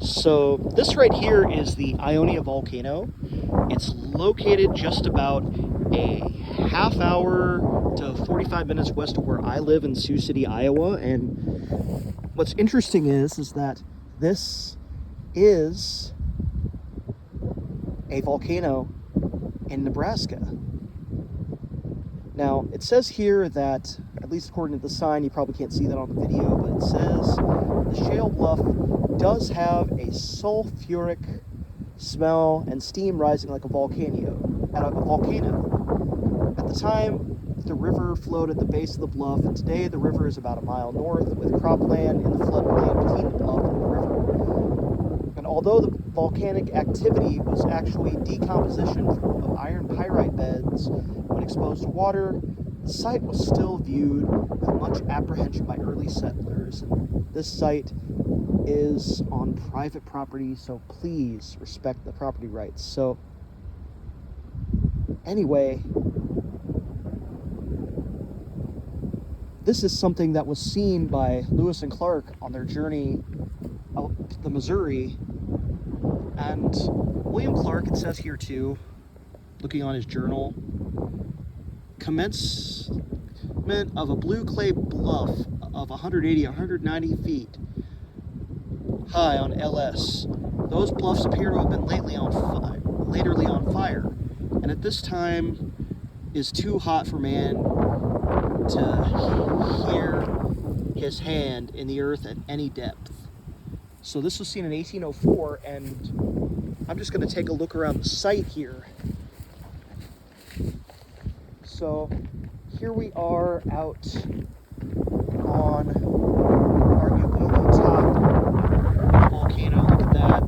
So this right here is the Ionia volcano. It's located just about a half hour to 45 minutes west of where I live in Sioux City, Iowa. And what's interesting is that this is a volcano in Nebraska. Now, it says here that, at least according to the sign, you probably can't see that on the video, but it says the shale bluff does have a sulfuric smell and steam rising like a volcano. At the time, the river flowed at the base of the bluff, and today the river is about a mile north, with cropland in the floodplain between the bluff and the river. And although the volcanic activity was actually decomposition of iron pyrite beds when exposed to water, the site was still viewed with much apprehension by early settlers. And this site is on private property, so please respect the property rights. So anyway, this is something that was seen by Lewis and Clark on their journey out to the Missouri. And William Clark, it says here too, looking on his journal, commencement of a blue clay bluff of 190 feet high on LS. Those bluffs appear to have been latterly on fire, and at this time is too hot for man to hear his hand in the earth at any depth. So this was seen in 1804, and I'm just going to take a look around the site here. So here we are out on arguably the top volcano. Look at that.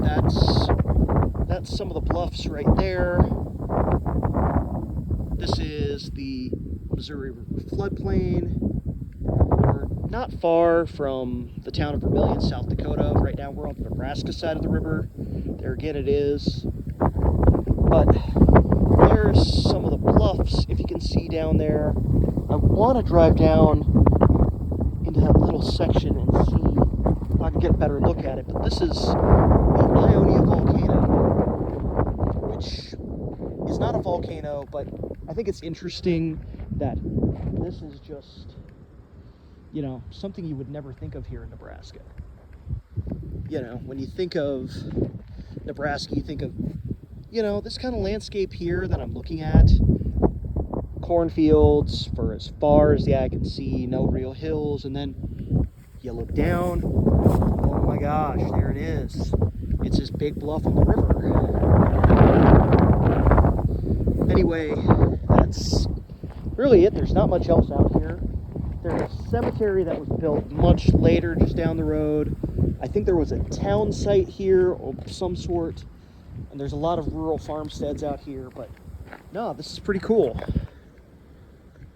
That's some of the bluffs right there. This is the Missouri River floodplain. We're not far from the town of Vermillion, South Dakota. Right now we're on the Nebraska side of the river. There again it is. But there's some of the bluffs, if you can see down there. I want to drive down into that little section and see if I can get a better look at it. But this is the Ionia volcano, which is not a volcano, but I think it's interesting that this is just, you know, something you would never think of here in Nebraska. You know, when you think of Nebraska, you think of, you know, this kind of landscape here that I'm looking at. Cornfields for as far as the eye can see, no real hills, and then you look down, oh my gosh, there it is. It's this big bluff on the river. Anyway, that's really it. There's not much else out here. There's a cemetery that was built much later just down the road. I think there was a town site here of some sort, and there's a lot of rural farmsteads out here, but no, this is pretty cool.